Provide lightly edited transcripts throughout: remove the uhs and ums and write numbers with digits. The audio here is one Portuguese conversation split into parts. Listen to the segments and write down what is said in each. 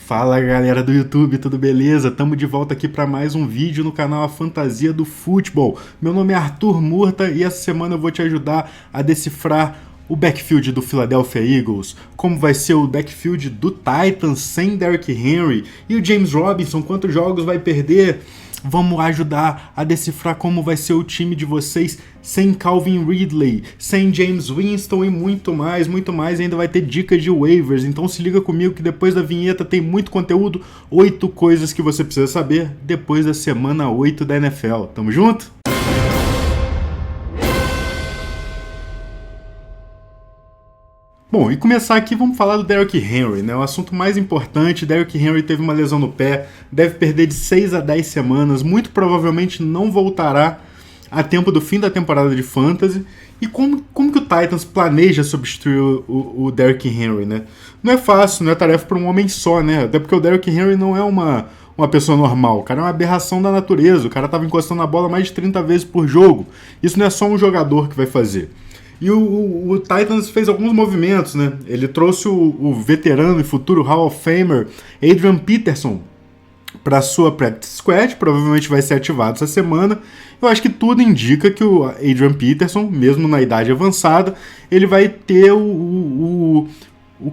Fala galera do YouTube, tudo beleza? Tamo de volta aqui para mais um vídeo no canal A Fantasia do Futebol. Meu nome é Arthur Murta e essa semana eu vou te ajudar a decifrar o backfield do Philadelphia Eagles, como vai ser o backfield do Titans sem Derrick Henry e o James Robinson, quantos jogos vai perder? Vamos ajudar a decifrar como vai ser o time de vocês sem Calvin Ridley, sem James Winston e muito mais, ainda vai ter dicas de waivers, então se liga comigo que depois da vinheta tem muito conteúdo, 8 coisas que você precisa saber depois da semana 8 da NFL. Tamo junto? Bom, e começar aqui, vamos falar do Derrick Henry, né? O assunto mais importante, Derrick Henry teve uma lesão no pé, deve perder de 6 a 10 semanas, muito provavelmente não voltará a tempo do fim da temporada de Fantasy. E como que o Titans planeja substituir o Derrick Henry, né? Não é fácil, não é tarefa para um homem só, né? Até porque o Derrick Henry não é uma pessoa normal, o cara é uma aberração da natureza, o cara estava encostando a bola mais de 30 vezes por jogo. Isso não é só um jogador que vai fazer. E o Titans fez alguns movimentos, né? Ele trouxe o veterano e futuro Hall of Famer Adrian Peterson para sua practice squad, provavelmente vai ser ativado essa semana. Eu acho que tudo indica que o Adrian Peterson, mesmo na idade avançada, ele vai ter o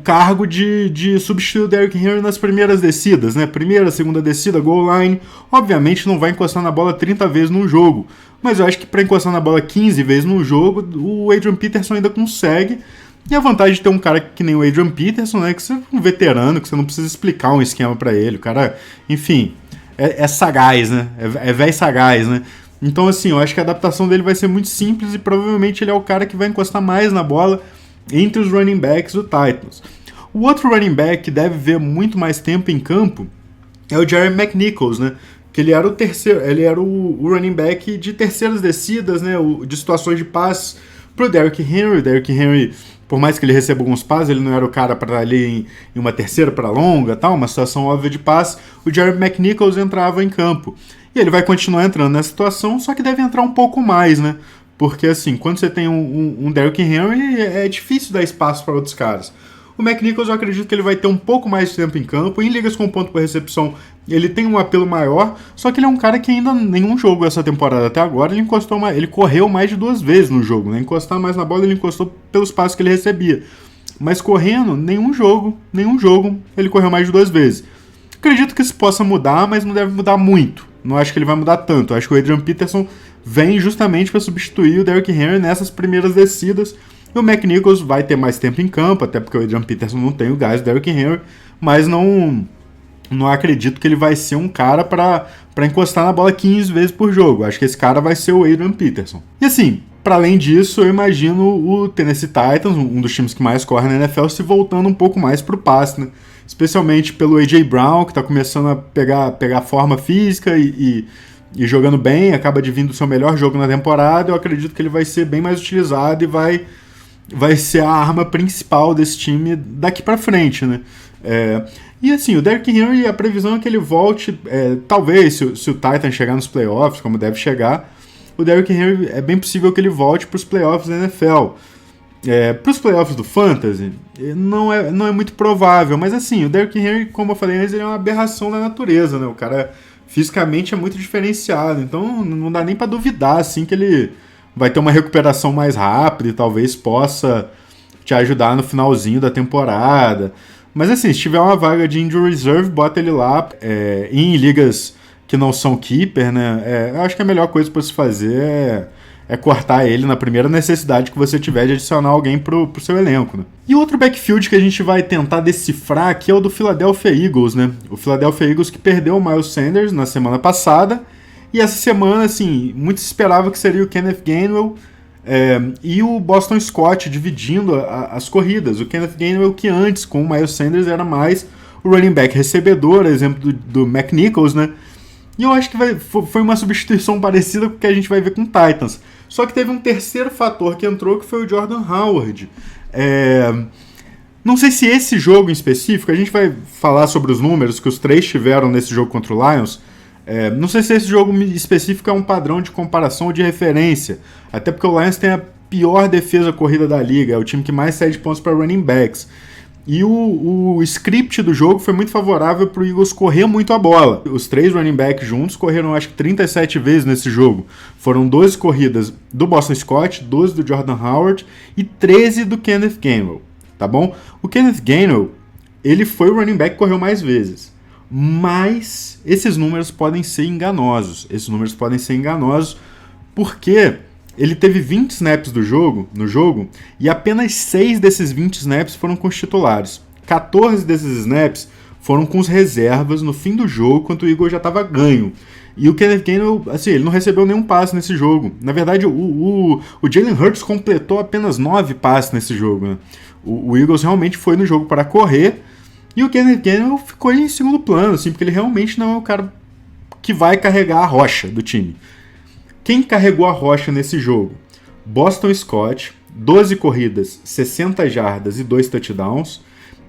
cargo de substituir o Derrick Henry nas primeiras descidas, né? Primeira, segunda descida, goal line. Obviamente não vai encostar na bola 30 vezes num jogo, mas eu acho que para encostar na bola 15 vezes num jogo, o Adrian Peterson ainda consegue. E a vantagem de ter um cara que nem o Adrian Peterson, né, que você é um veterano, que você não precisa explicar um esquema para ele. O cara, enfim, é sagaz, né? É velho sagaz, né? Então, assim, eu acho que a adaptação dele vai ser muito simples e provavelmente ele é o cara que vai encostar mais na bola entre os running backs do Titans. O outro running back que deve ver muito mais tempo em campo é o Jerry McNichols, né? Que ele era o running back de terceiras descidas, né? De situações de passe pro Derrick Henry. O Derrick Henry, por mais que ele receba alguns passes, ele não era o cara para ali em uma terceira para longa, tal, uma situação óbvia de passe. O Jerry McNichols entrava em campo. E ele vai continuar entrando nessa situação, só que deve entrar um pouco mais, né? Porque, assim, quando você tem um Derrick Henry, é difícil dar espaço para outros caras. O McNichols, eu acredito que ele vai ter um pouco mais de tempo em campo. Em ligas com ponto por recepção, ele tem um apelo maior, só que ele é um cara que ainda nenhum jogo essa temporada até agora, ele correu mais de 2 vezes no jogo, né? Encostar mais na bola, ele encostou pelos passos que ele recebia. Mas correndo, nenhum jogo, ele correu mais de 2 vezes. Acredito que isso possa mudar, mas não deve mudar muito. Não acho que ele vai mudar tanto. Acho que o Adrian Peterson vem justamente para substituir o Derrick Henry nessas primeiras descidas. E o McNichols vai ter mais tempo em campo, até porque o Adrian Peterson não tem o gás do Derrick Henry, mas não acredito que ele vai ser um cara para encostar na bola 15 vezes por jogo. Acho que esse cara vai ser o Adrian Peterson. E assim, para além disso, eu imagino o Tennessee Titans, um dos times que mais corre na NFL, se voltando um pouco mais para o passe, né? Especialmente pelo A.J. Brown, que está começando a pegar forma física e jogando bem, acaba de vir do seu melhor jogo na temporada. Eu acredito que ele vai ser bem mais utilizado e vai ser a arma principal desse time daqui para frente, né? E assim, o Derrick Henry, a previsão é que ele volte, talvez, se o Titans chegar nos playoffs, como deve chegar, o Derrick Henry é bem possível que ele volte para os playoffs da NFL. Para os playoffs do Fantasy, não é muito provável, mas assim, o Derrick Henry, como eu falei antes, ele é uma aberração da natureza, né? O cara fisicamente é muito diferenciado, então não dá nem para duvidar assim, que ele vai ter uma recuperação mais rápida e talvez possa te ajudar no finalzinho da temporada. Mas assim, se tiver uma vaga de injury reserve, bota ele lá em ligas que não são keeper, né? Eu acho que a melhor coisa para se fazer é cortar ele na primeira necessidade que você tiver de adicionar alguém pro seu elenco, né? E outro backfield que a gente vai tentar decifrar aqui é o do Philadelphia Eagles, né? O Philadelphia Eagles que perdeu o Miles Sanders na semana passada, e essa semana, assim, muito se esperava que seria o Kenneth Gainwell e o Boston Scott dividindo as corridas. O Kenneth Gainwell que antes, com o Miles Sanders, era mais o running back recebedor, exemplo do McNichols, né? E eu acho que foi uma substituição parecida com o que a gente vai ver com o Titans. Só que teve um terceiro fator que entrou, que foi o Jordan Howard. Não sei se esse jogo em específico, a gente vai falar sobre os números que os 3 tiveram nesse jogo contra o Lions. Não sei se esse jogo específico é um padrão de comparação ou de referência. Até porque o Lions tem a pior defesa corrida da liga. É o time que mais cede pontos para running backs. E o script do jogo foi muito favorável para o Eagles correr muito a bola. Os 3 running backs juntos correram acho que 37 vezes nesse jogo. Foram 12 corridas do Boston Scott, 12 do Jordan Howard e 13 do Kenneth Gainwell, tá bom? O Kenneth Gainwell, ele foi o running back que correu mais vezes. Mas esses números podem ser enganosos. Porque ele teve 20 snaps no jogo e apenas 6 desses 20 snaps foram com os titulares. 14 desses snaps foram com os reservas no fim do jogo, quando o Eagles já estava ganho. E o Kenneth Gainwell, assim, ele não recebeu nenhum passe nesse jogo. Na verdade, o Jalen Hurts completou apenas 9 passes nesse jogo, né? O Eagles realmente foi no jogo para correr e o Kenneth Gainwell ficou em segundo plano, assim, porque ele realmente não é o cara que vai carregar a rocha do time. Quem carregou a rocha nesse jogo? Boston Scott, 12 corridas, 60 jardas e 2 touchdowns.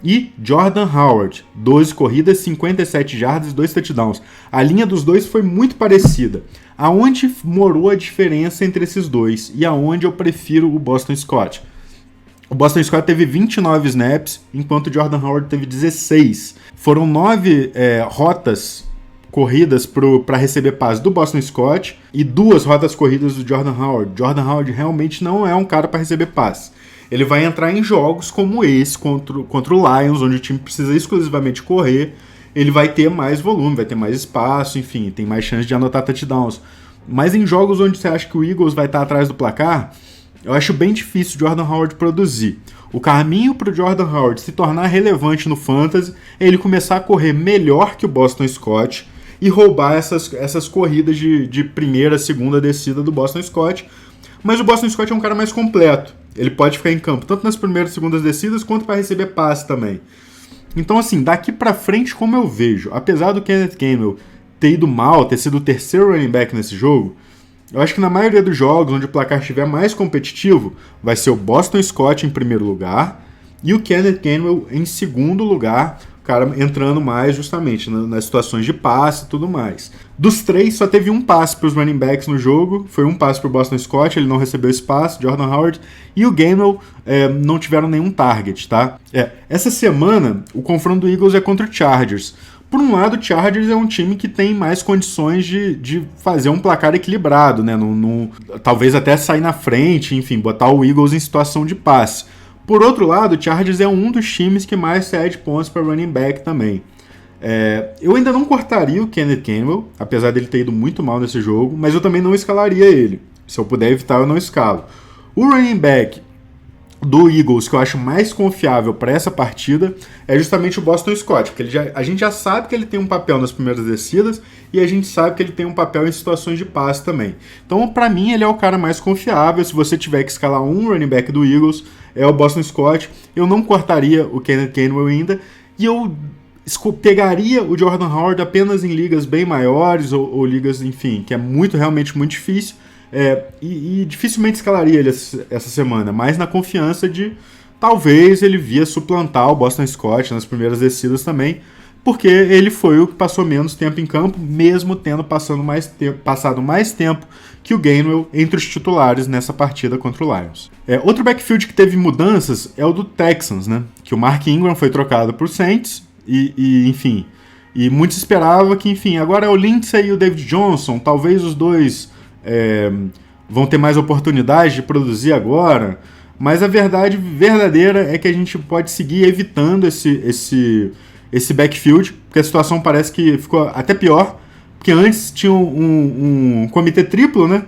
E Jordan Howard, 12 corridas, 57 jardas e 2 touchdowns. A linha dos dois foi muito parecida. Aonde morou a diferença entre esses dois e aonde eu prefiro o Boston Scott? O Boston Scott teve 29 snaps, enquanto o Jordan Howard teve 16. Foram 9 rotas corridas para receber passe do Boston Scott e 2 rotas corridas do Jordan Howard. Jordan Howard realmente não é um cara para receber passe. Ele vai entrar em jogos como esse, contra o Lions, onde o time precisa exclusivamente correr. Ele vai ter mais volume, vai ter mais espaço, enfim, tem mais chance de anotar touchdowns. Mas em jogos onde você acha que o Eagles vai estar atrás do placar, eu acho bem difícil o Jordan Howard produzir. O caminho para o Jordan Howard se tornar relevante no fantasy é ele começar a correr melhor que o Boston Scott e roubar essas corridas de primeira, segunda descida do Boston Scott. Mas o Boston Scott é um cara mais completo. Ele pode ficar em campo tanto nas primeiras e segundas descidas quanto para receber passe também. Então, assim, daqui para frente, como eu vejo, apesar do Kenneth Gainwell ter ido mal, ter sido o terceiro running back nesse jogo, eu acho que na maioria dos jogos onde o placar estiver mais competitivo, vai ser o Boston Scott em primeiro lugar e o Kenneth Gainwell em segundo lugar, o cara entrando mais justamente nas situações de passe e tudo mais. Dos 3, só teve um passe para os running backs no jogo, foi um passe para o Boston Scott, ele não recebeu espaço, Jordan Howard e o Gainwell não tiveram nenhum target, tá? Essa semana, o confronto do Eagles é contra o Chargers. Por um lado, o Chargers é um time que tem mais condições de fazer um placar equilibrado, né? Talvez até sair na frente, enfim, botar o Eagles em situação de passe. Por outro lado, o Chargers é um dos times que mais cede pontos para running back também. Eu ainda não cortaria o Kenneth Gainwell, apesar dele ter ido muito mal nesse jogo, mas eu também não escalaria ele. Se eu puder evitar, eu não escalo. O running back do Eagles que eu acho mais confiável para essa partida é justamente o Boston Scott, porque a gente já sabe que ele tem um papel nas primeiras descidas e a gente sabe que ele tem um papel em situações de passe também. Então, para mim, ele é o cara mais confiável. Se você tiver que escalar um running back do Eagles, é o Boston Scott. Eu não cortaria o Kenneth Gainwell ainda e eu pegaria o Jordan Howard apenas em ligas bem maiores ou ligas, enfim, que é realmente muito difícil. E dificilmente escalaria ele essa semana, mas na confiança de talvez ele via suplantar o Boston Scott nas primeiras descidas também, porque ele foi o que passou menos tempo em campo, mesmo tendo passado mais tempo que o Gainwell entre os titulares nessa partida contra o Lions. Outro backfield que teve mudanças é o do Texans, né? Que o Mark Ingram foi trocado por Saints enfim, e muitos esperavam que, enfim, agora é o Lindsay e o David Johnson, talvez os dois vão ter mais oportunidade de produzir agora, mas a verdade verdadeira é que a gente pode seguir evitando esse backfield, porque a situação parece que ficou até pior, porque antes tinha um comitê triplo, né,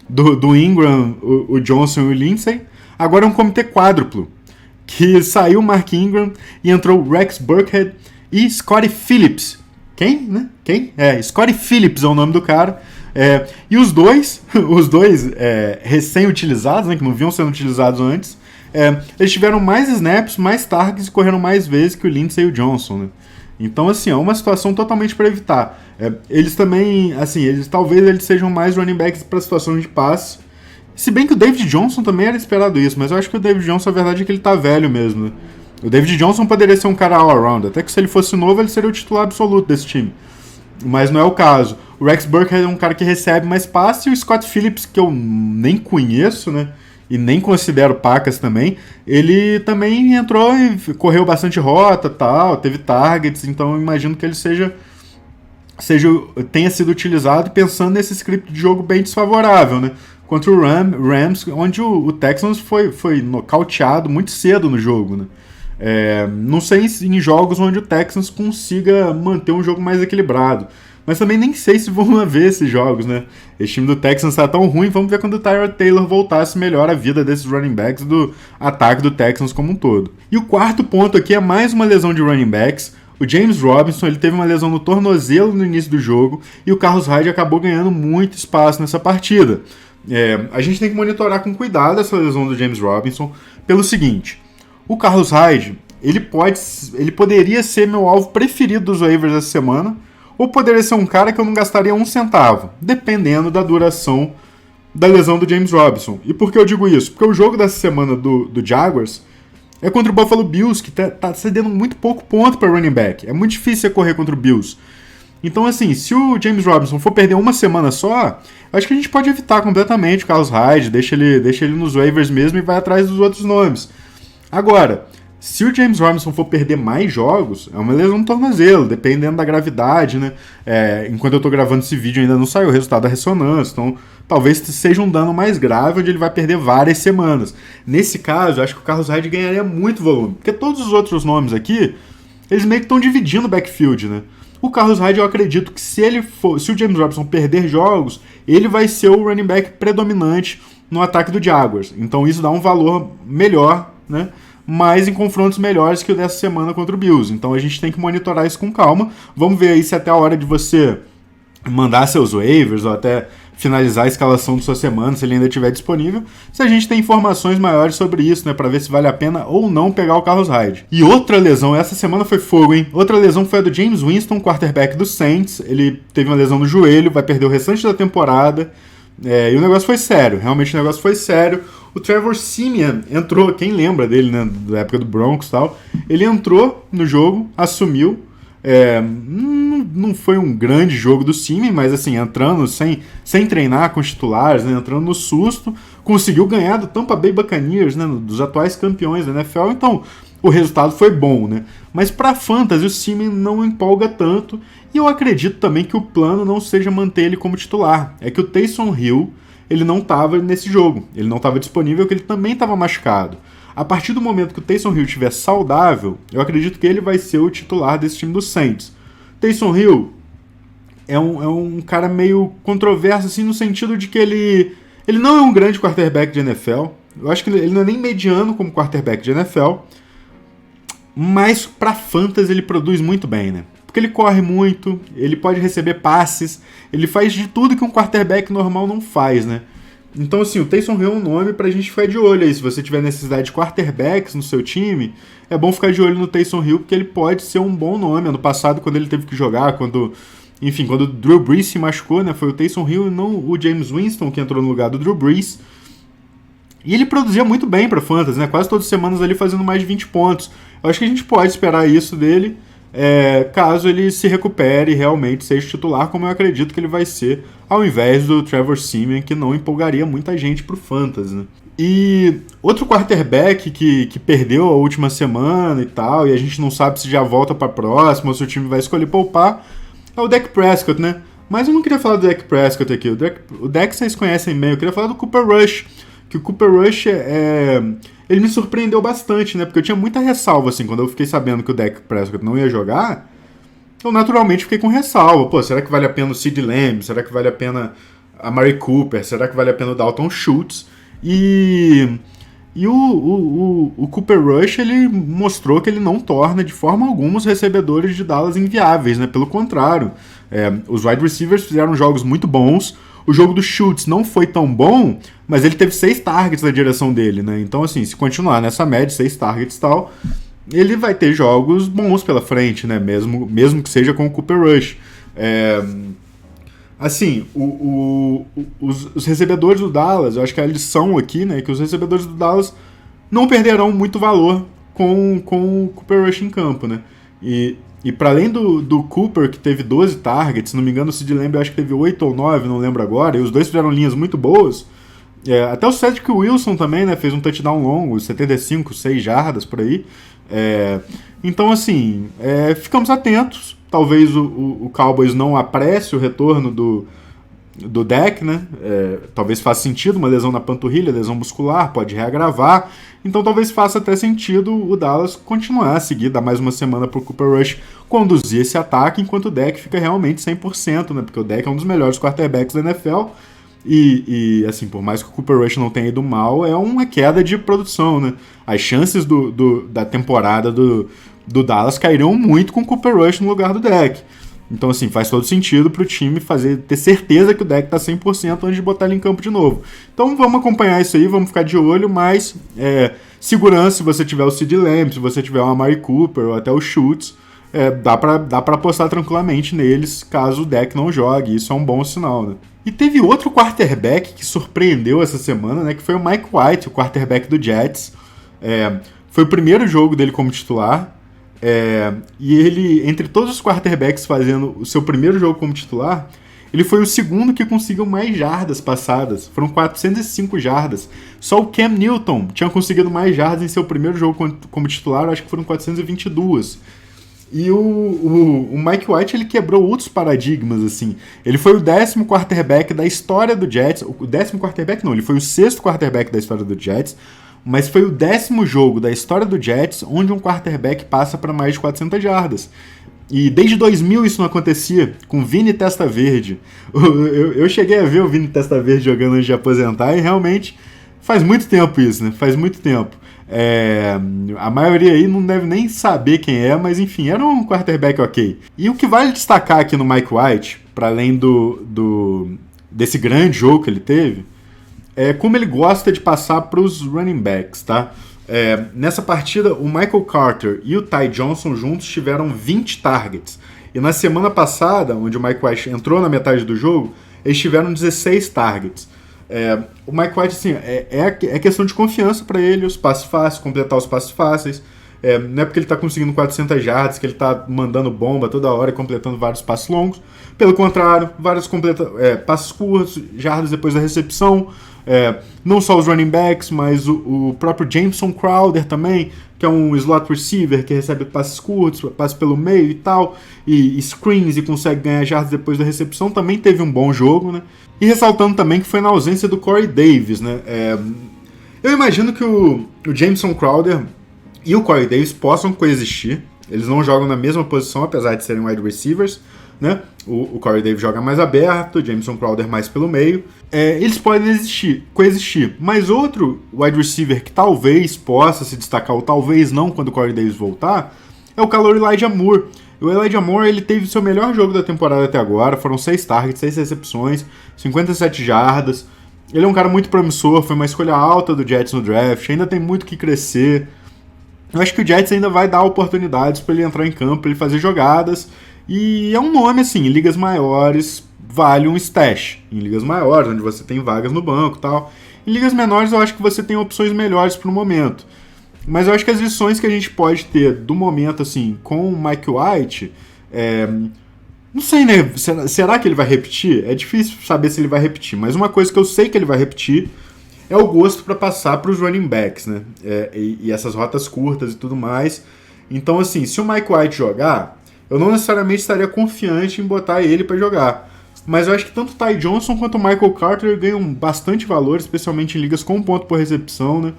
do Ingram, o Johnson e o Lindsay, agora é um comitê quádruplo, que saiu o Mark Ingram e entrou o Rex Burkhead e Scottie Phillips. Quem, né? Scottie Phillips é o nome do cara. E os dois recém-utilizados, né, que não vinham sendo utilizados antes, eles tiveram mais snaps, mais targets e correram mais vezes que o Lindsay e o Johnson, né? Então, assim, é uma situação totalmente para evitar. Eles também, assim, talvez eles sejam mais running backs para situações de passe. Se bem que o David Johnson também era esperado isso, mas eu acho que o David Johnson, a verdade é que ele tá velho mesmo, né? O David Johnson poderia ser um cara all-around, até que se ele fosse novo, ele seria o titular absoluto desse time. Mas não é o caso. O Rex Burkhead é um cara que recebe mais passe, e o Scott Phillips, que eu nem conheço, né? e nem considero pacas também, ele também entrou e correu bastante rota, tal, teve targets, então eu imagino que ele tenha sido utilizado pensando nesse script de jogo bem desfavorável, né? Contra o Rams, onde o Texans foi nocauteado muito cedo no jogo, né? Não sei em jogos onde o Texans consiga manter um jogo mais equilibrado. Mas também nem sei se vão haver esses jogos, né? Esse time do Texans tá tão ruim, vamos ver quando o Tyrod Taylor voltar se melhora a vida desses running backs do ataque do Texans como um todo. E o quarto ponto aqui é mais uma lesão de running backs. O James Robinson ele teve uma lesão no tornozelo no início do jogo e o Carlos Hyde acabou ganhando muito espaço nessa partida. A gente tem que monitorar com cuidado essa lesão do James Robinson pelo seguinte: o Carlos Hyde ele poderia ser meu alvo preferido dos waivers essa semana, ou poderia ser um cara que eu não gastaria um centavo, dependendo da duração da lesão do James Robinson. E por que eu digo isso? Porque o jogo dessa semana do Jaguars é contra o Buffalo Bills, que tá cedendo muito pouco ponto para running back. É muito difícil correr contra o Bills. Então, assim, se o James Robinson for perder uma semana só, acho que a gente pode evitar completamente o Carlos Hyde, deixa ele nos waivers mesmo e vai atrás dos outros nomes. Agora, se o James Robinson for perder mais jogos, é uma lesão no tornozelo, dependendo da gravidade, né? Enquanto eu tô gravando esse vídeo ainda não saiu o resultado da ressonância, então talvez seja um dano mais grave, onde ele vai perder várias semanas. Nesse caso, eu acho que o Carlos Hyde ganharia muito volume, porque todos os outros nomes aqui, eles meio que estão dividindo o backfield, né? O Carlos Hyde, eu acredito que se o James Robinson perder jogos, ele vai ser o running back predominante no ataque do Jaguars. Então isso dá um valor melhor, né? Mas em confrontos melhores que o dessa semana contra o Bills. Então a gente tem que monitorar isso com calma. Vamos ver aí se até a hora de você mandar seus waivers ou até finalizar a escalação da sua semana, se ele ainda estiver disponível, se a gente tem informações maiores sobre isso, né, para ver se vale a pena ou não pegar o Carlos Hyde. E outra lesão, essa semana foi fogo, hein? Outra lesão foi a do James Winston, quarterback do Saints. Ele teve uma lesão no joelho, vai perder o restante da temporada. E o negócio foi sério, realmente o negócio foi sério. O Trevor Siemian entrou, quem lembra dele, né, da época do Broncos e tal, ele entrou no jogo, assumiu. Não foi um grande jogo do Siemian, mas assim, entrando sem treinar com os titulares, né, entrando no susto, conseguiu ganhar do Tampa Bay Buccaneers, né, dos atuais campeões da NFL, então o resultado foi bom, né? Mas para fantasy o Siemian não empolga tanto, e eu acredito também que o plano não seja manter ele como titular. É que o Taysom Hill, ele não estava nesse jogo, ele não estava disponível, porque ele também estava machucado. A partir do momento que o Taysom Hill estiver saudável, eu acredito que ele vai ser o titular desse time do Saints. Taysom Hill é um cara meio controverso, assim, no sentido de que ele não é um grande quarterback de NFL. Eu acho que ele não é nem mediano como quarterback de NFL, mas para fantasy ele produz muito bem, né? Porque ele corre muito, ele pode receber passes, ele faz de tudo que um quarterback normal não faz, né? Então, assim, o Taysom Hill é um nome pra gente ficar de olho aí. Se você tiver necessidade de quarterbacks no seu time, é bom ficar de olho no Taysom Hill, porque ele pode ser um bom nome. Ano passado, quando ele teve que jogar, quando o Drew Brees se machucou, né, foi o Taysom Hill e não o James Winston que entrou no lugar do Drew Brees. E ele produzia muito bem pra fantasy, né? Quase todas as semanas ali fazendo mais de 20 pontos. Eu acho que a gente pode esperar isso dele, caso ele se recupere e realmente seja titular, como eu acredito que ele vai ser, ao invés do Trevor Siemian, que não empolgaria muita gente pro fantasy, né? E outro quarterback que perdeu a última semana e tal, e a gente não sabe se já volta pra próxima ou se o time vai escolher poupar, é o Dak Prescott, né? Mas eu não queria falar do Dak Prescott aqui. O Dak vocês conhecem bem, eu queria falar do Cooper Rush, que o Cooper Rush ele me surpreendeu bastante, né? Porque eu tinha muita ressalva, assim, quando eu fiquei sabendo que o Dak Prescott não ia jogar, eu naturalmente fiquei com ressalva. Pô, será que vale a pena o CeeDee Lamb? Será que vale a pena a Mari Cooper? Será que vale a pena o Dalton Schultz? E o Cooper Rush, ele mostrou que ele não torna de forma alguma os recebedores de Dallas inviáveis, né? Pelo contrário, os wide receivers fizeram jogos muito bons. O jogo do Schultz não foi tão bom, mas ele teve 6 targets na direção dele, né? Então, assim, se continuar nessa média, 6 targets e tal, ele vai ter jogos bons pela frente, né? Mesmo que seja com o Cooper Rush. Assim, os recebedores do Dallas, eu acho que a lição aqui, né, que os recebedores do Dallas não perderão muito valor com o Cooper Rush em campo, né? E para além do Cooper, que teve 12 targets, se não me engano o CeeDee Lamb eu acho que teve 8 ou 9, não lembro agora, e os dois fizeram linhas muito boas, Até o Cedric Wilson também, né? Fez um touchdown longo, 75, 6 jardas por aí. Então, assim, ficamos atentos. Talvez o Cowboys não apresse o retorno do Dak, né? Talvez faça sentido uma lesão na panturrilha, lesão muscular, pode reagravar. Então talvez faça até sentido o Dallas continuar a seguir, dar mais uma semana para o Cooper Rush conduzir esse ataque, enquanto o Dak fica realmente 100%, né? Porque o Dak é um dos melhores quarterbacks da NFL. E assim, por mais que o Cooper Rush não tenha ido mal, é uma queda de produção, né? As chances da temporada do Dallas cairiam muito com o Cooper Rush no lugar do Dak. Então, assim, faz todo sentido pro time ter certeza que o Dak tá 100% antes de botar ele em campo de novo. Então, vamos acompanhar isso aí, vamos ficar de olho, mas segurança, se você tiver o CeeDee Lamb, se você tiver o Amari Cooper ou até o Schultz, dá pra apostar tranquilamente neles caso o Dak não jogue. Isso é um bom sinal, né? E teve outro quarterback que surpreendeu essa semana, né? Que foi o Mike White, o quarterback do Jets. Foi o primeiro jogo dele como titular. E ele, entre todos os quarterbacks fazendo o seu primeiro jogo como titular, ele foi o segundo que conseguiu mais jardas passadas. Foram 405 jardas. Só o Cam Newton tinha conseguido mais jardas em seu primeiro jogo como titular, acho que foram 422. E o Mike White, ele quebrou outros paradigmas, assim. Ele foi o 10º quarterback da história do Jets. O 10º quarterback não, ele foi o 6º quarterback da história do Jets. Mas foi o 10º jogo da história do Jets onde um quarterback passa para mais de 400 jardas. E desde 2000 isso não acontecia, com Vini Testaverde. Eu cheguei a ver o Vini Testaverde jogando antes de aposentar e realmente faz muito tempo isso, né? Faz muito tempo. A maioria aí não deve nem saber quem é, mas enfim, era um quarterback ok. E o que vale destacar aqui no Mike White, para além desse grande jogo que ele teve, como ele gosta de passar para os running backs, tá? Nessa partida, o Michael Carter e o Ty Johnson juntos tiveram 20 targets. E na semana passada, onde o Mike White entrou na metade do jogo, eles tiveram 16 targets. O Mike White, assim, é questão de confiança para ele, os passes fáceis, completar os passes fáceis. Não é porque ele está conseguindo 400 yards que ele está mandando bomba toda hora e completando vários passes longos. Pelo contrário, vários passes curtos, jardas depois da recepção. Não só os running backs, mas o próprio Jameson Crowder também, que é um slot receiver que recebe passes curtos, passes pelo meio e tal, e screens e consegue ganhar jardas depois da recepção, também teve um bom jogo, né? E ressaltando também que foi na ausência do Corey Davis, né? Eu imagino que o Jameson Crowder e o Corey Davis possam coexistir. Eles não jogam na mesma posição, apesar de serem wide receivers, né? O Corey Davis joga mais aberto, o Jameson Crowder mais pelo meio. Eles podem coexistir. Mas outro wide receiver que talvez possa se destacar, ou talvez não quando o Corey Davis voltar, é o calor Elijah Moore. O Elijah Moore, ele teve o seu melhor jogo da temporada até agora, foram 6 targets, 6 recepções, 57 jardas. Ele é um cara muito promissor, foi uma escolha alta do Jets no draft, ainda tem muito que crescer. Eu acho que o Jets ainda vai dar oportunidades para ele entrar em campo, para ele fazer jogadas. E é um nome, assim, em ligas maiores vale um stash. Em ligas maiores, onde você tem vagas no banco e tal. Em ligas menores eu acho que você tem opções melhores para o momento. Mas eu acho que as lições que a gente pode ter do momento, assim, com o Mike White, não sei, né? Será que ele vai repetir? É difícil saber se ele vai repetir. Mas uma coisa que eu sei que ele vai repetir é o gosto para passar para os running backs, né? E essas rotas curtas e tudo mais. Então, assim, se o Mike White jogar, eu não necessariamente estaria confiante em botar ele para jogar. Mas eu acho que tanto o Ty Johnson quanto o Michael Carter ganham bastante valor, especialmente em ligas com ponto por recepção, né?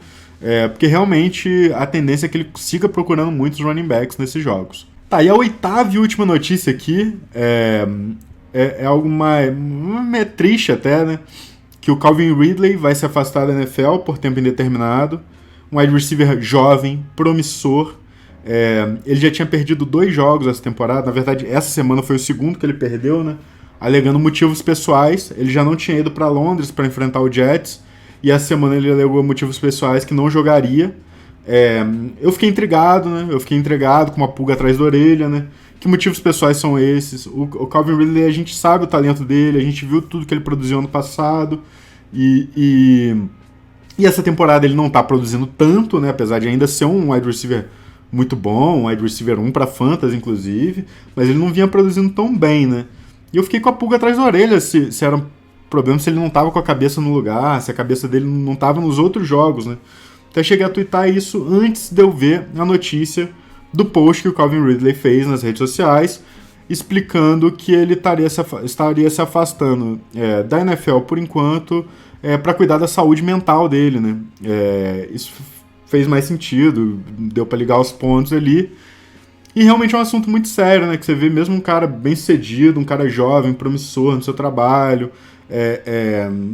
Porque realmente a tendência é que ele siga procurando muitos running backs nesses jogos. Tá, e a oitava e última notícia aqui é algo meio triste até, né? Que o Calvin Ridley vai se afastar da NFL por tempo indeterminado. Um wide receiver jovem, promissor. Ele já tinha perdido 2 jogos essa temporada. Na verdade, essa semana foi o segundo que ele perdeu, né? Alegando motivos pessoais. Ele já não tinha ido para Londres para enfrentar o Jets. E essa semana ele alegou motivos pessoais que não jogaria. Eu fiquei intrigado, né? Eu fiquei intrigado com uma pulga atrás da orelha, né? Que motivos pessoais são esses? O Calvin Ridley, a gente sabe o talento dele, a gente viu tudo que ele produziu ano passado. E essa temporada ele não está produzindo tanto, né? Apesar de ainda ser um wide receiver muito bom, um wide receiver 1 para fantasy, inclusive. Mas ele não vinha produzindo tão bem, né? E eu fiquei com a pulga atrás da orelha se era problema se ele não tava com a cabeça no lugar, se a cabeça dele não tava nos outros jogos, né? Até cheguei a twittar isso antes de eu ver a notícia do post que o Calvin Ridley fez nas redes sociais, explicando que ele estaria se afastando da NFL por enquanto, para cuidar da saúde mental dele, né? Isso fez mais sentido, deu para ligar os pontos ali. E realmente é um assunto muito sério, né? Que você vê mesmo um cara bem sucedido, um cara jovem, promissor no seu trabalho.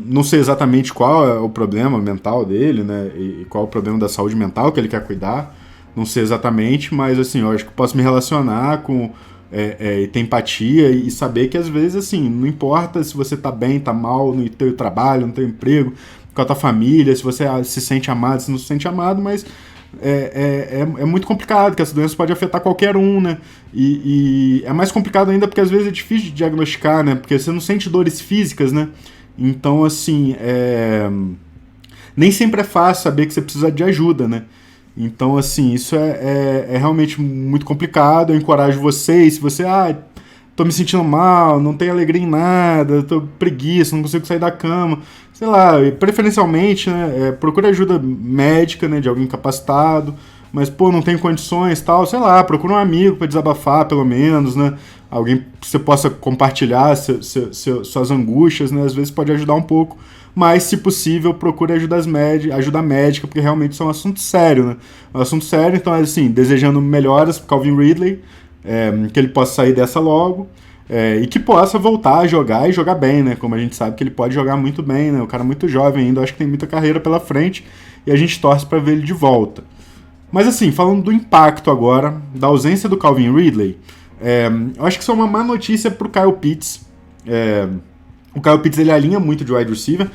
Não sei exatamente qual é o problema mental dele, né? E qual é o problema da saúde mental que ele quer cuidar. Não sei exatamente, mas assim, eu acho que posso me relacionar com... e ter empatia e saber que às vezes, assim, não importa se você tá bem, tá mal no teu trabalho, no teu emprego, com a tua família, se você se sente amado, se não se sente amado, mas é muito complicado, que essa doença pode afetar qualquer um, né? E é mais complicado ainda porque às vezes é difícil de diagnosticar, né? Porque você não sente dores físicas, né? Então, assim, nem sempre é fácil saber que você precisa de ajuda, né? Então, assim, isso é realmente muito complicado. Eu encorajo vocês, se você, tô me sentindo mal, não tenho alegria em nada, tô preguiça, não consigo sair da cama, sei lá, preferencialmente, né, procura ajuda médica, né, de alguém capacitado, mas, não tenho condições, tal, sei lá, procura um amigo para desabafar, pelo menos, né, alguém que você possa compartilhar suas angústias, né, às vezes pode ajudar um pouco, mas, se possível, procure ajuda médica, porque realmente isso é um assunto sério, né, um assunto sério, então, assim, desejando melhoras pro Calvin Ridley, que ele possa sair dessa logo, e que possa voltar a jogar e jogar bem, né? Como a gente sabe que ele pode jogar muito bem, né? O cara é muito jovem ainda, acho que tem muita carreira pela frente e a gente torce para ver ele de volta. Mas assim, falando do impacto agora, da ausência do Calvin Ridley, eu acho que isso é uma má notícia pro Kyle Pitts. O Kyle Pitts, ele alinha muito de wide receiver,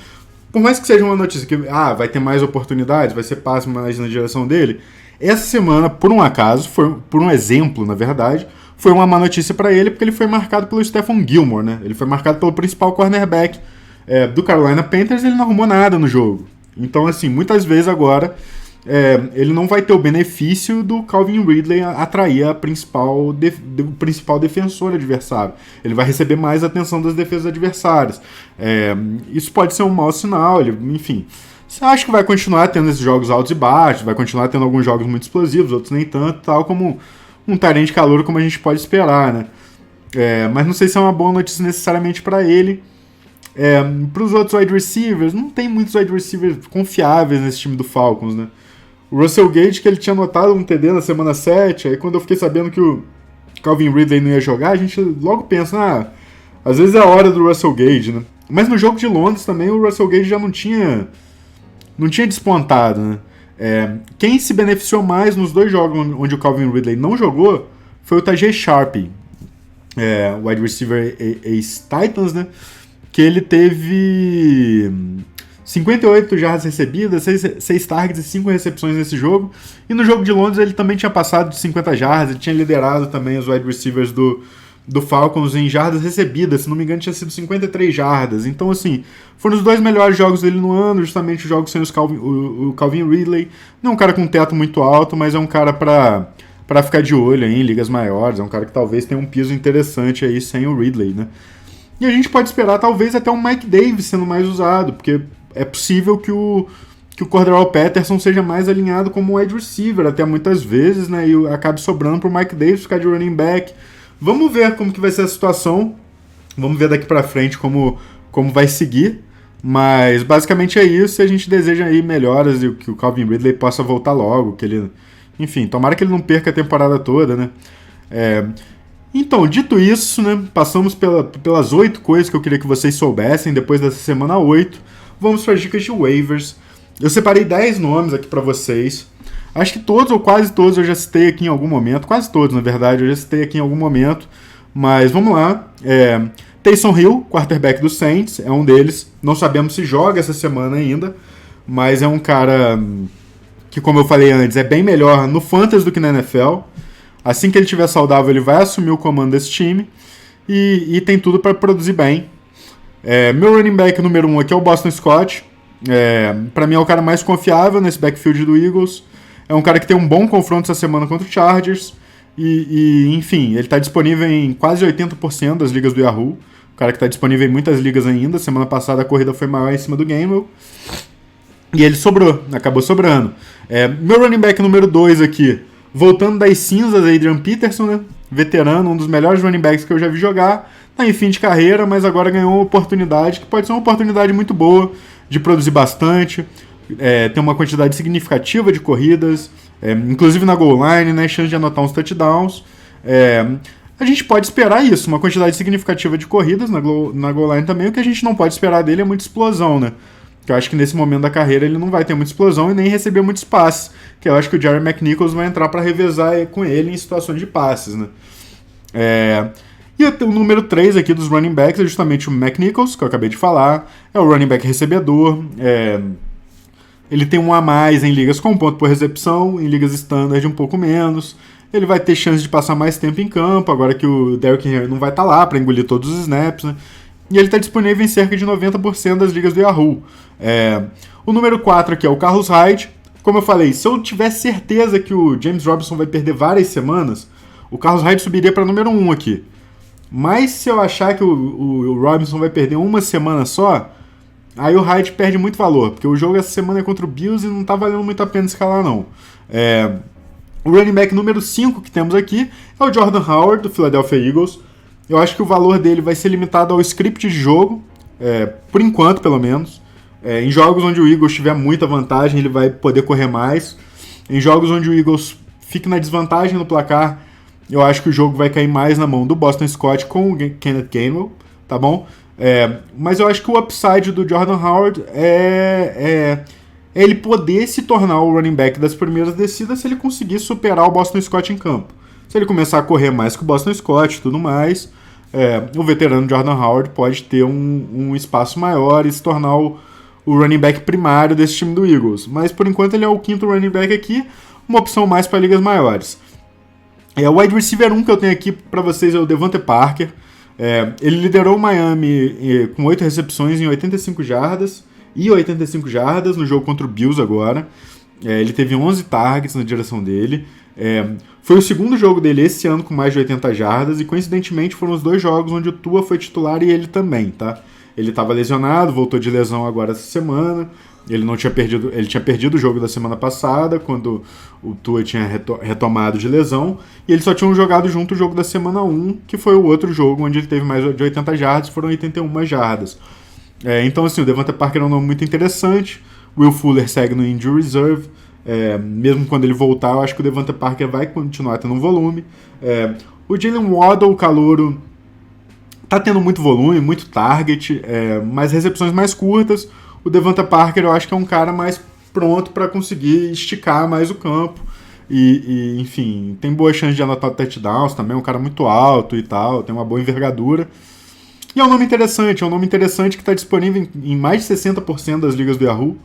por mais que seja uma notícia que vai ter mais oportunidades, vai ser passe mais na direção dele. Essa semana, por um acaso, por um exemplo, na verdade, foi uma má notícia para ele, porque ele foi marcado pelo Stephon Gilmore, né? Ele foi marcado pelo principal cornerback do Carolina Panthers e ele não arrumou nada no jogo. Então, assim, muitas vezes agora ele não vai ter o benefício do Calvin Ridley atrair o principal defensor adversário. Ele vai receber mais atenção das defesas adversárias. Isso pode ser um mau sinal, enfim... Você acha que vai continuar tendo esses jogos altos e baixos, vai continuar tendo alguns jogos muito explosivos, outros nem tanto, tal como um tarém de calor, como a gente pode esperar, né? Mas não sei se é uma boa notícia necessariamente para ele. Para os outros wide receivers, não tem muitos wide receivers confiáveis nesse time do Falcons, né? O Russell Gage, que ele tinha anotado um TD na semana 7, aí quando eu fiquei sabendo que o Calvin Ridley não ia jogar, a gente logo pensa, às vezes é a hora do Russell Gage, né? Mas no jogo de Londres também o Russell Gage já não tinha despontado, né? Quem se beneficiou mais nos dois jogos onde o Calvin Ridley não jogou foi o Tajaé Sharpe, wide receiver ex-Titans, né? Que ele teve 58 jardas recebidas, 6 targets e 5 recepções nesse jogo. E no jogo de Londres ele também tinha passado de 50 jardas, ele tinha liderado também os wide receivers do Falcons em jardas recebidas, se não me engano tinha sido 53 jardas. Então, assim, foram os dois melhores jogos dele no ano, justamente os jogos sem o Calvin Ridley. Não é um cara com um teto muito alto, mas é um cara para ficar de olho aí em ligas maiores, é um cara que talvez tenha um piso interessante aí sem o Ridley, né? E a gente pode esperar talvez até um Mike Davis sendo mais usado, porque é possível que o Cordarrelle Patterson seja mais alinhado como wide receiver até muitas vezes, né? E acabe sobrando para o Mike Davis ficar de running back. Vamos ver como que vai ser a situação. Vamos ver daqui pra frente como vai seguir. Mas basicamente é isso. E a gente deseja aí melhoras e que o Calvin Ridley possa voltar logo. Que ele, enfim, tomara que ele não perca a temporada toda, né? Então, dito isso, né? Passamos pelas 8 coisas que eu queria que vocês soubessem depois dessa semana 8. Vamos para as dicas de waivers. Eu separei 10 nomes aqui para vocês. Acho que todos ou quase todos eu já citei aqui em algum momento. Quase todos, na verdade, eu já citei aqui em algum momento. Mas vamos lá. Taysom Hill, quarterback do Saints, é um deles. Não sabemos se joga essa semana ainda. Mas é um cara que, como eu falei antes, é bem melhor no Fantasy do que na NFL. Assim que ele estiver saudável, ele vai assumir o comando desse time. E tem tudo para produzir bem. Meu running back número 1 aqui é o Boston Scott. Para mim é o cara mais confiável nesse backfield do Eagles. É um cara que tem um bom confronto essa semana contra o Chargers. Enfim, ele está disponível em quase 80% das ligas do Yahoo. O cara que está disponível em muitas ligas ainda. Semana passada a corrida foi maior em cima do Gainwell. E ele acabou sobrando. Meu running back número 2 aqui, voltando das cinzas, Adrian Peterson, né? Veterano, um dos melhores running backs que eu já vi jogar. Tá em fim de carreira, mas agora ganhou uma oportunidade, que pode ser uma oportunidade muito boa, de produzir bastante, ter uma quantidade significativa de corridas, inclusive na goal line, né? Chance de anotar uns touchdowns. A gente pode esperar isso, uma quantidade significativa de corridas na goal line também. O que a gente não pode esperar dele é muita explosão, né? Que eu acho que nesse momento da carreira ele não vai ter muita explosão e nem receber muitos passes. Que eu acho que o Jerry McNichols vai entrar para revezar com ele em situações de passes, né? E o número 3 aqui dos running backs é justamente o McNichols, que eu acabei de falar. É o running back recebedor. Ele tem um a mais em ligas com ponto por recepção, em ligas standard um pouco menos. Ele vai ter chance de passar mais tempo em campo, agora que o Derrick Henry não vai estar lá para engolir todos os snaps, né? E ele está disponível em cerca de 90% das ligas do Yahoo. O número 4 aqui é o Carlos Hyde. Como eu falei, se eu tiver certeza que o James Robinson vai perder várias semanas, o Carlos Hyde subiria para número 1 aqui. Mas se eu achar que o Robinson vai perder uma semana só, aí o Hyde perde muito valor, porque o jogo essa semana é contra o Bills e não está valendo muito a pena escalar, não. O running back número 5 que temos aqui é o Jordan Howard, do Philadelphia Eagles. Eu acho que o valor dele vai ser limitado ao script de jogo, por enquanto, pelo menos. Em jogos onde o Eagles tiver muita vantagem, ele vai poder correr mais. Em jogos onde o Eagles fique na desvantagem no placar, eu acho que o jogo vai cair mais na mão do Boston Scott com o Kenneth Gainwell, tá bom? Mas eu acho que o upside do Jordan Howard é ele poder se tornar o running back das primeiras descidas se ele conseguir superar o Boston Scott em campo. Se ele começar a correr mais que o Boston Scott e tudo mais, o veterano Jordan Howard pode ter um espaço maior e se tornar o running back primário desse time do Eagles. Mas por enquanto ele é o quinto running back aqui, uma opção mais para ligas maiores. O wide receiver 1 que eu tenho aqui para vocês é o Devontae Parker. Ele liderou o Miami com 8 recepções em 85 jardas no jogo contra o Bills agora. Ele teve 11 targets na direção dele. Foi o segundo jogo dele esse ano com mais de 80 jardas e coincidentemente foram os 2 jogos onde o Tua foi titular e ele também, tá? Ele estava lesionado, voltou de lesão agora essa semana. Ele tinha perdido o jogo da semana passada, quando o Tua tinha retomado de lesão, e eles só tinham jogado junto o jogo da semana 1, que foi o outro jogo onde ele teve mais de 80 jardas, foram 81 jardas. Então, assim, o Devontae Parker é um nome muito interessante. Will Fuller segue no injury reserve. Mesmo quando ele voltar, eu acho que o Devontae Parker vai continuar tendo um volume. O Jalen Waddle, o calouro, tá tendo muito volume, muito target, mas recepções mais curtas. O Devontae Parker eu acho que é um cara mais pronto para conseguir esticar mais o campo e, enfim, tem boa chance de anotar touchdowns também, é um cara muito alto e tal, tem uma boa envergadura. E é um nome interessante que está disponível em mais de 60% das ligas do Yahoo,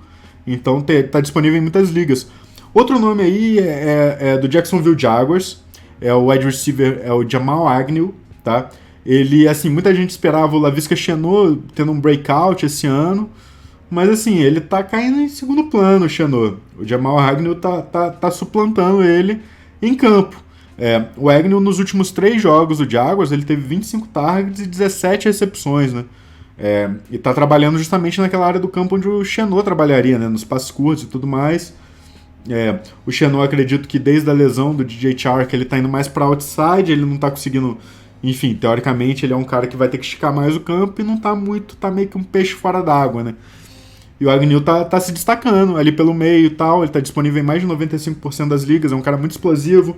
então está disponível em muitas ligas. Outro nome aí é do Jacksonville Jaguars, é o wide receiver, é o Jamal Agnew, tá? Ele, assim, muita gente esperava o Laviska Shenault tendo um breakout esse ano, mas assim, ele tá caindo em segundo plano, o Shenault. O Jamal Agnew tá suplantando ele em campo. O Agnew nos últimos 3 jogos do Jaguars, ele teve 25 targets e 17 recepções, né? E tá trabalhando justamente naquela área do campo onde o Shenault trabalharia, né? Nos passes curtos e tudo mais. O Shenault, acredito que desde a lesão do DJ Chark, ele tá indo mais pra outside, ele não tá conseguindo... Enfim, teoricamente ele é um cara que vai ter que esticar mais o campo e não tá meio que um peixe fora d'água, né? E o Agnew tá se destacando ali pelo meio e tal, ele tá disponível em mais de 95% das ligas, é um cara muito explosivo,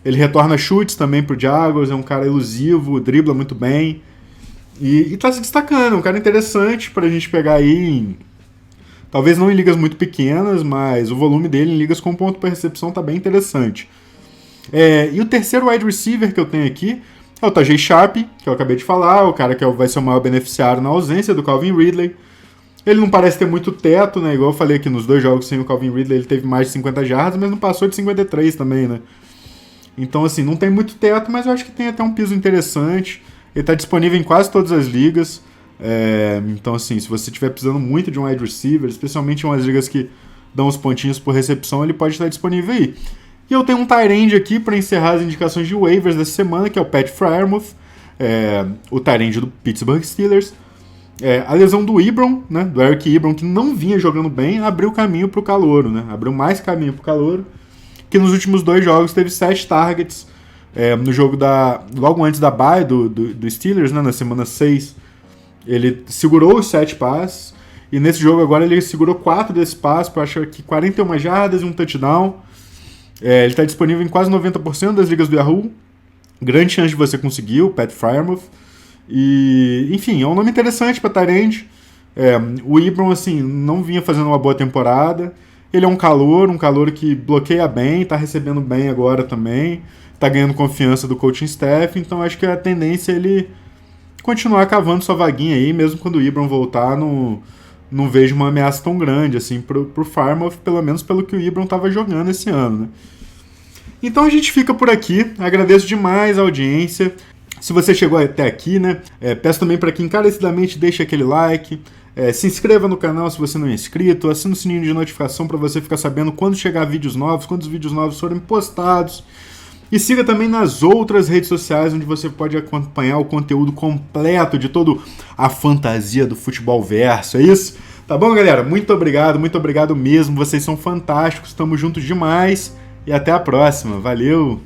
ele retorna chutes também pro Jaguars, é um cara elusivo, dribla muito bem, e tá se destacando, é um cara interessante pra gente pegar aí, talvez não em ligas muito pequenas, mas o volume dele em ligas com ponto por recepção tá bem interessante. E o terceiro wide receiver que eu tenho aqui é o Tajae Sharp, que eu acabei de falar, o cara que vai ser o maior beneficiário na ausência do Calvin Ridley. Ele não parece ter muito teto, né? Igual eu falei aqui nos 2 jogos sem o Calvin Ridley, ele teve mais de 50 jardas, mas não passou de 53 também, né? Então, assim, não tem muito teto, mas eu acho que tem até um piso interessante. Ele está disponível em quase todas as ligas. Então, assim, se você estiver precisando muito de um wide receiver, especialmente em umas ligas que dão uns pontinhos por recepção, ele pode estar disponível aí. E eu tenho um tight end aqui para encerrar as indicações de waivers dessa semana, que é o Pat Freiermuth. o tight end do Pittsburgh Steelers. A lesão do Ebron, né, do Eric Ebron, que não vinha jogando bem, abriu caminho para o calouro, né, abriu mais caminho para o calouro, que nos últimos 2 jogos teve 7 targets. No jogo logo antes da bye do Steelers, né, na semana 6, ele segurou os 7 passes, e nesse jogo agora ele segurou 4 desses passes, para acho que 41 jardas e um touchdown. Ele está disponível em quase 90% das ligas do Yahoo, grande chance de você conseguir, o Pat Freiermuth. E, enfim, é um nome interessante para tight end. O Ebron, assim, não vinha fazendo uma boa temporada. Ele é um calouro que bloqueia bem, tá recebendo bem agora também, tá ganhando confiança do coaching staff, então acho que a tendência é ele continuar cavando sua vaguinha aí, mesmo quando o Ebron voltar, não vejo uma ameaça tão grande assim pro Freiermuth, pelo menos pelo que o Ebron tava jogando esse ano, né? Então a gente fica por aqui, agradeço demais a audiência. Se você chegou até aqui, né, peço também para que encarecidamente deixe aquele like, se inscreva no canal se você não é inscrito, assine o sininho de notificação para você ficar sabendo quando chegar vídeos novos, quando os vídeos novos forem postados. E siga também nas outras redes sociais, onde você pode acompanhar o conteúdo completo de toda a fantasia do futebol verso, é isso? Tá bom, galera? Muito obrigado mesmo, vocês são fantásticos, estamos juntos demais e até a próxima, valeu!